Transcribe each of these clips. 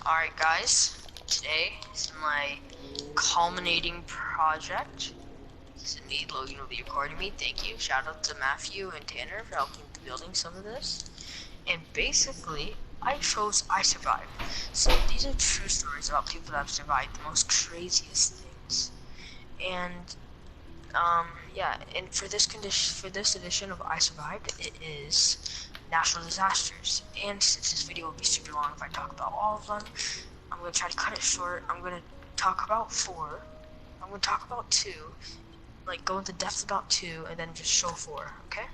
Alright guys, today is my culminating project. This is me, Logan will be recording me, thank you. Shout out to Matthew and Tanner for helping with the building some of this. And basically, I survived. So these are true stories about people that have survived the most craziest things. And yeah, and for this edition of I Survived, it is natural disasters. And since this video will be super long if I talk about all of them, I'm going to try to cut it short. I'm going to talk about 4. I'm going to talk about 2, like go into depth about 2, and then just show 4, okay?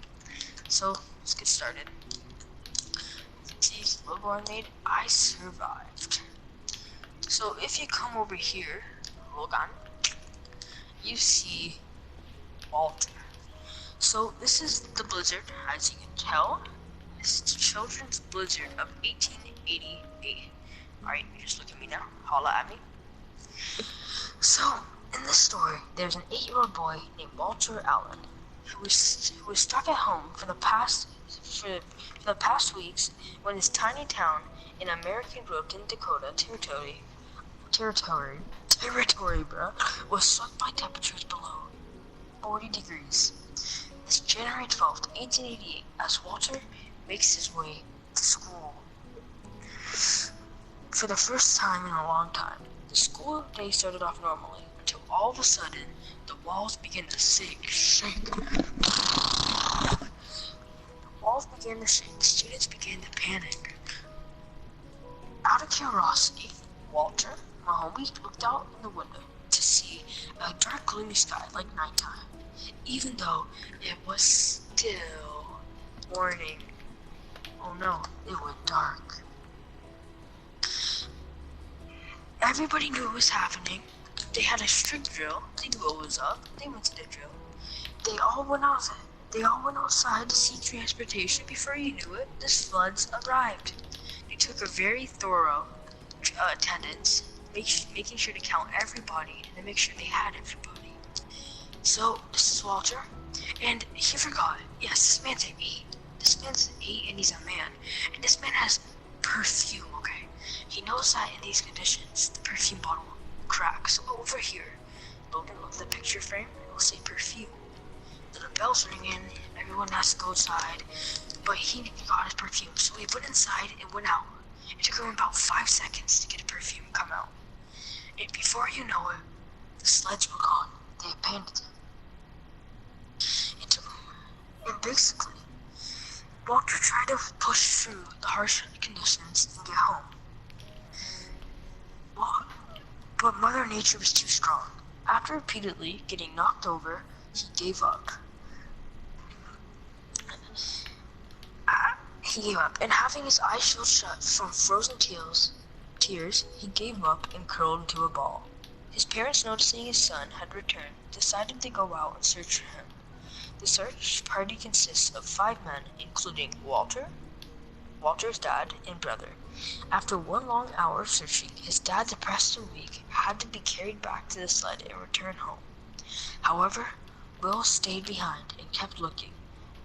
So, let's get started. See, logo I made, I survived. So, if you come over here, Logan, you see Walter. So, this is the blizzard, as you can tell. This is the children's blizzard of 1888. Alright, you just look at me now. Holla at me. So, in this story, there's an 8-year-old boy named Walter Allen who was stuck at home for the past weeks when his tiny town in American Broken Dakota territory, was struck by temperatures below 40 degrees. It's January 12th, 1888, as Walter makes his way to school. For the first time in a long time, the school day started off normally, until all of a sudden, the walls began to shake. The walls began to shake, students began to panic. Out of curiosity, Walter, my homie, looked out in the window to see a dark, gloomy sky like nighttime, even though it was still morning. Oh no, it went dark. Everybody knew what was happening. They had a strict drill. They knew what was up. They went to the drill. They all went outside to seek transportation. Before you knew it, the floods arrived. They took a very thorough attendance, making sure to count everybody and to make sure they had everybody. So, this is Walter, and he forgot. Yes, this man's an 8. This man's an 8 and he's a man. And this man has perfume, okay? He knows that in these conditions, the perfume bottle will crack. So over here, Logan, look at the picture frame, it will say perfume. Then the bells ring in, everyone has to go inside, but he got his perfume. So he went inside and went out. It took him about 5 seconds to get a perfume and come out. And before you know it, the sleds were gone. They abandoned him. And basically, Walter tried to push through the harsh conditions and get home. But Mother Nature was too strong. After repeatedly getting knocked over, he gave up. And having his eyes shut from frozen tears, he gave up and curled into a ball. His parents, noticing his son had returned, decided to go out and search for him. The search party consists of 5 men, including Walter, Walter's dad, and brother. After 1 long hour of searching, his dad, depressed and weak, had to be carried back to the sled and return home. However, Will stayed behind and kept looking.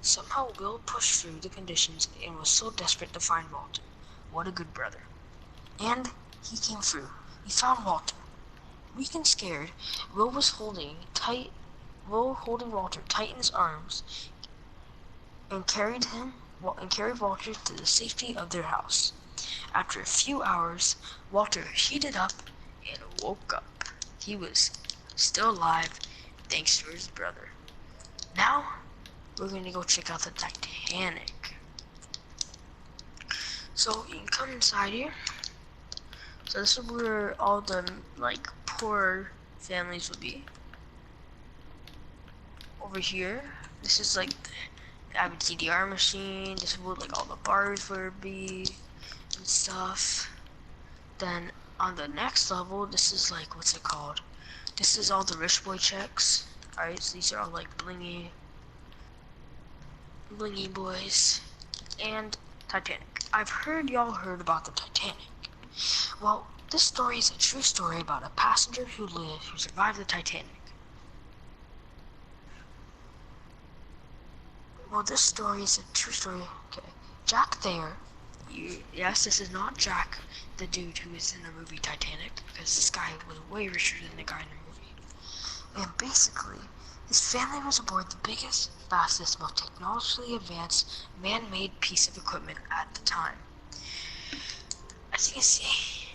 Somehow Will pushed through the conditions and was so desperate to find Walter. What a good brother. And he came through. He found Walter. Weak and scared, Will holding Walter tight in his arms and carried Walter to the safety of their house. After a few hours, Walter heated up and woke up. He was still alive thanks to his brother. Now, we're going to go check out the Titanic. So, you can come inside here. So this is where all the, poor families would be. Over here, this is like the Avid CDR machine. This is where all the bars would be and stuff. Then on the next level, this is what's it called? This is all the rich boy checks. Alright, so these are all blingy boys. And Titanic. I've heard y'all heard about the Titanic. Well, this story is a true story about a passenger who survived the Titanic. Well, this story is a true story. Okay. Jack Thayer Yes, this is not Jack, the dude who is in the movie Titanic, because this guy was way richer than the guy in the movie. And basically, his family was aboard the biggest, fastest, most technologically advanced, man-made piece of equipment at the time. As you can see,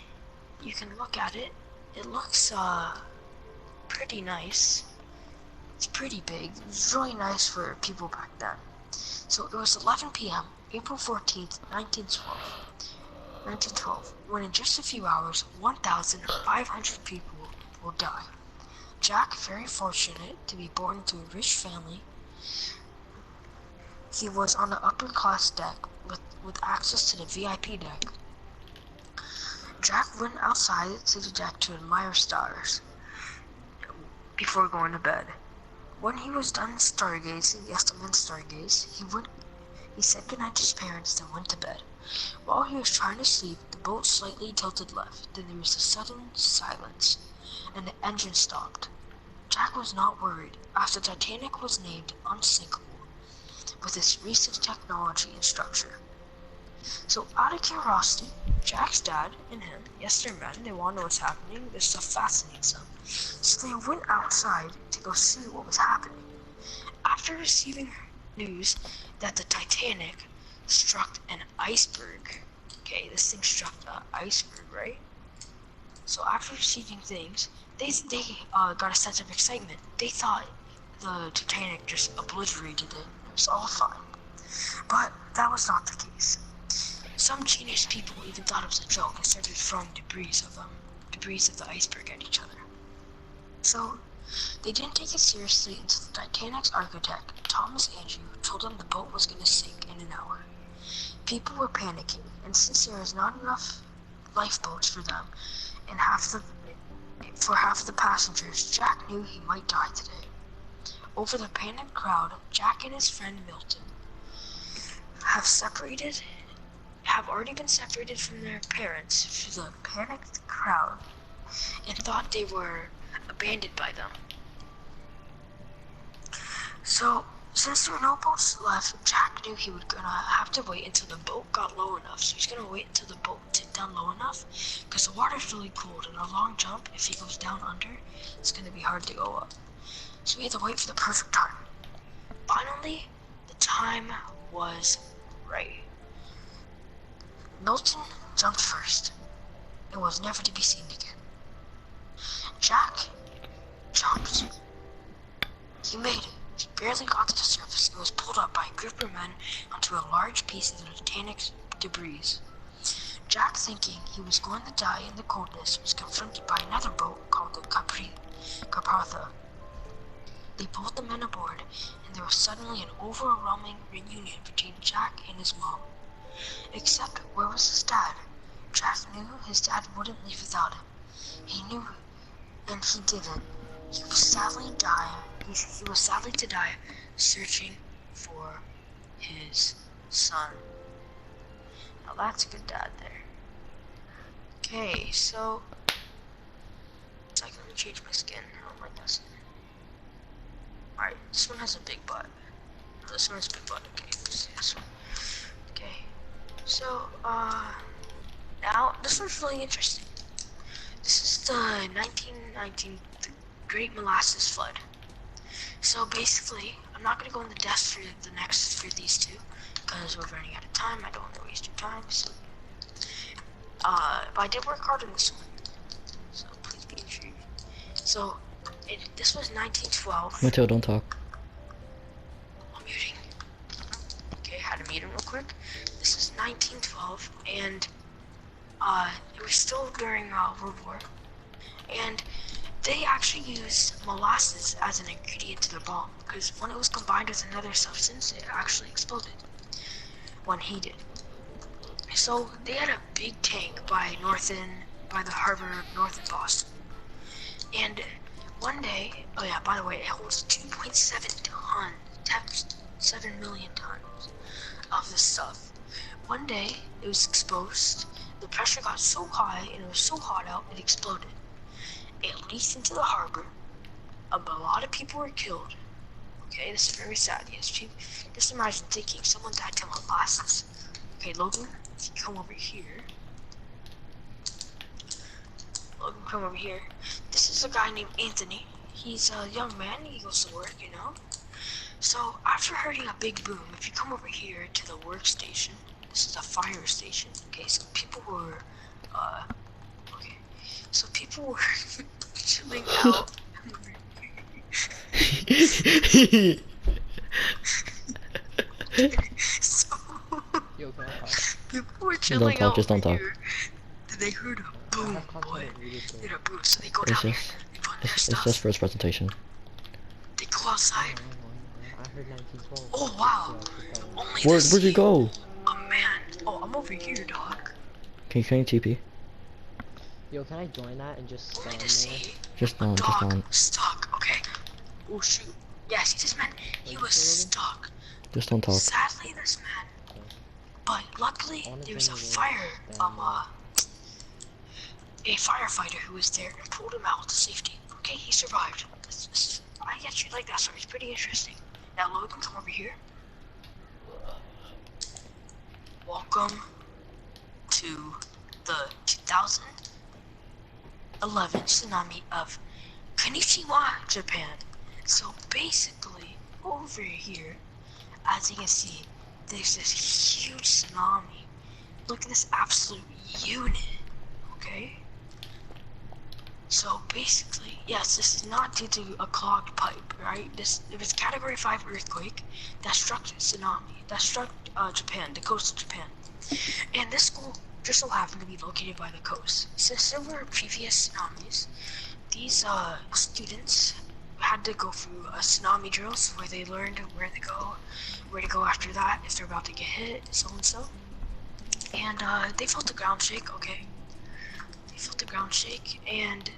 you can look at it. It looks pretty nice. It's pretty big. It's really nice for people back then. So it was 11 p.m., April 14th, 1912, when in just a few hours, 1,500 people will die. Jack, very fortunate to be born into a rich family, he was on the upper class deck with access to the VIP deck. Jack went outside to the deck to admire stars before going to bed. When he was done stargazing, yes, the men stargaze, he said goodnight to his parents and went to bed. While he was trying to sleep, the boat slightly tilted left. Then there was a sudden silence, and the engine stopped. Jack was not worried, as the Titanic was named unsinkable with its recent technology and structure. So out of curiosity, Jack's dad and him, yes, they're men, they want to know what's happening, this stuff fascinates them. So they went outside to go see what was happening. After receiving news that the Titanic struck an iceberg, okay, this thing struck an iceberg, right? So after receiving things, they got a sense of excitement. They thought the Titanic just obliterated it. It was all fine. But that was not the case. Some genius people even thought it was a joke and started throwing debris of the iceberg at each other. So they didn't take it seriously until the Titanic's architect, Thomas Andrew, told them the boat was going to sink in an hour. People were panicking, and since there was not enough lifeboats for them and for half the passengers, Jack knew he might die today. Over the panicked crowd, Jack and his friend Milton have already been separated from their parents through the panicked crowd and thought they were abandoned by them. So, since there were no boats left, Jack knew he was gonna have to wait until the boat got low enough. So he's gonna wait until the boat tipped down low enough, because the water's really cold, and a long jump, if he goes down under, it's gonna be hard to go up. So he had to wait for the perfect time. Finally, the time was right. Milton jumped first and was never to be seen again. Jack jumped. He made it. He barely got to the surface and was pulled up by a group of men onto a large piece of the Titanic's debris. Jack, thinking he was going to die in the coldness, was confronted by another boat called the Carpatha. They pulled the men aboard, and there was suddenly an overwhelming reunion between Jack and his mom. Except, where was his dad? Jack knew his dad wouldn't leave without him. He knew, and he didn't. He was sadly to die searching for his son. Now that's a good dad there. Okay, so it's like, let me change my skin. I don't like that skin. Alright, this one has a big butt. This one has a big butt. Okay, let's see this one. Okay, so now this one's really interesting. This is the 1919 Great Molasses Flood. So basically, I'm not gonna go into depth for these two because we're running out of time. I don't want to waste your time. So, but I did work hard on this one, so please be intrigued. So this was 1912. Mateo, don't talk. I'm muting. Okay, had to mute him real quick. This is 1912, and it was still during World War, and they actually used molasses as an ingredient to their bomb, because when it was combined with another substance, it actually exploded when heated. So they had a big tank by the harbor north of Boston, and one day, oh yeah, by the way, it holds 7 million tons of this stuff. One day, it was exposed, the pressure got so high, and it was so hot out, it exploded. It leaked into the harbor. A lot of people were killed. Okay, this is very sad. Yes, just imagine thinking someone died to molasses. Okay, Logan, if you come over here, Logan, come over here. This is a guy named Anthony. He's a young man. He goes to work, you know. So after hearing a big boom, if you come over here to the workstation, this is a fire station. Okay, so people were, okay, so people were chilling out. So Yo, can I talk? people were chilling Don't talk, out just don't over talk. here. Then they heard a boom, boy. They heard a boom, so they go It's down here. just, They put their it's stuff. just for his presentation. They go outside. I heard 1912. Oh wow! Only to Where'd you see go? a man. Oh, I'm over here, dog. Can you TP? Yo, can I join that and just Only stand to there? see Just a don't, just dog don't. stuck. Okay. Oh shoot. Yeah, see this man? He was stuck. Just don't talk. Sadly, this man. But luckily, there was a a firefighter who was there and pulled him out to safety. Okay, he survived. I actually like that story. It's pretty interesting. Now, Logan, come over here. Welcome to the 2011 tsunami of Konnichiwa, Japan. So basically, over here, as you can see, there's this huge tsunami. Look at this absolute unit, okay? So basically, yes, this is not due to a clogged pipe, right? It was Category 5 earthquake that struck tsunami, that struck Japan, the coast of Japan. And this school just so happened to be located by the coast. So similar previous tsunamis, these students had to go through a tsunami drills where they learned where to go after that if they're about to get hit, so and so. And they felt the ground shake, okay? They felt the ground shake, and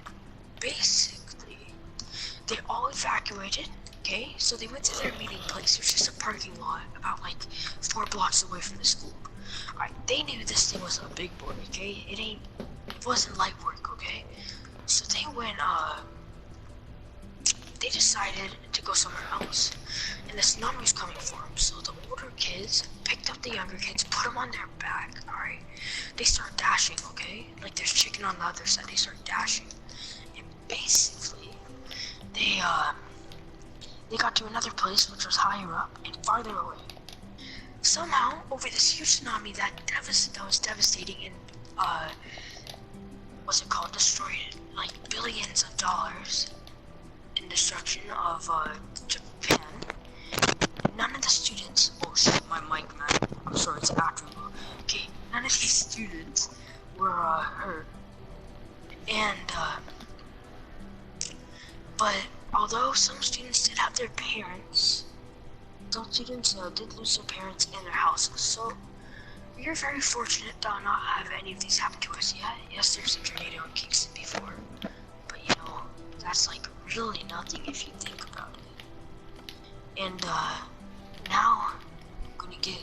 basically, they all evacuated, okay? So they went to their meeting place, which is a parking lot about like 4 blocks away from the school. Alright, they knew this thing was a big boy, okay? It wasn't light work, okay? So they went, they decided to go somewhere else. And the tsunami was coming for them, so the older kids picked up the younger kids, put them on their back, alright? They start dashing, okay? Like there's chicken on the other side, they start dashing. And basically, they got to another place which was higher up and farther away. Somehow, over this huge tsunami that was devastating and, what's it called, destroyed like billions of dollars in destruction of, Japan. None of the students, oh shit, my mic, man, I'm sorry, it's after. Okay, none of these students were, hurt. And, but although some students did have their parents, some students did lose their parents and their houses, so we are very fortunate to not have any of these happen to us yet. Yes, there's a tornado in Kingston before, but you know, that's like really nothing if you think about it. And now I'm gonna get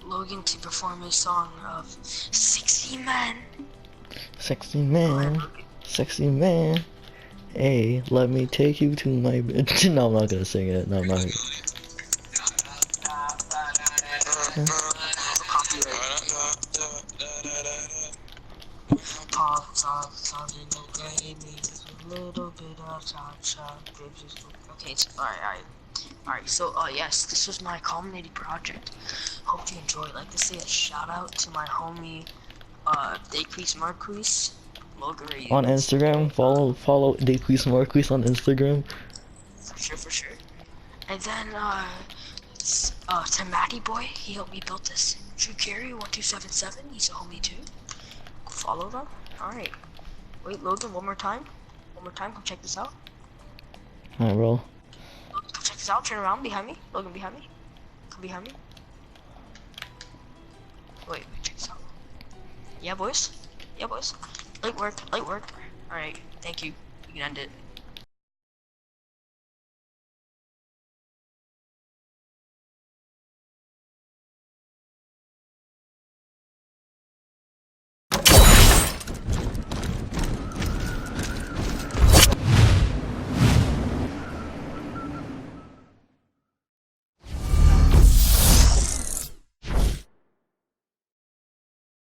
Logan to perform his song of Sexy Men. Sexy man, sexy man. Hey, let me take you to my bed. No, I'm not gonna sing it. No, I'm not. Okay, alright, so, yes, this was my culminating project. Hope you enjoyed. I'd like to say a shout out to my homie, Decrease Marquise. On Instagram, follow Decrease Marquise on Instagram. For sure. And then, to Matty Boy, he helped me build this. Drew Carey 1277, he's a homie too. Follow them. Alright. Wait, Logan, one more time. Come check this out. Alright, bro. Logan, come check this out. Turn around behind me. Logan, behind me. Come behind me. Wait, check this out. Yeah, boys. Light work. Alright, thank you. You can end it.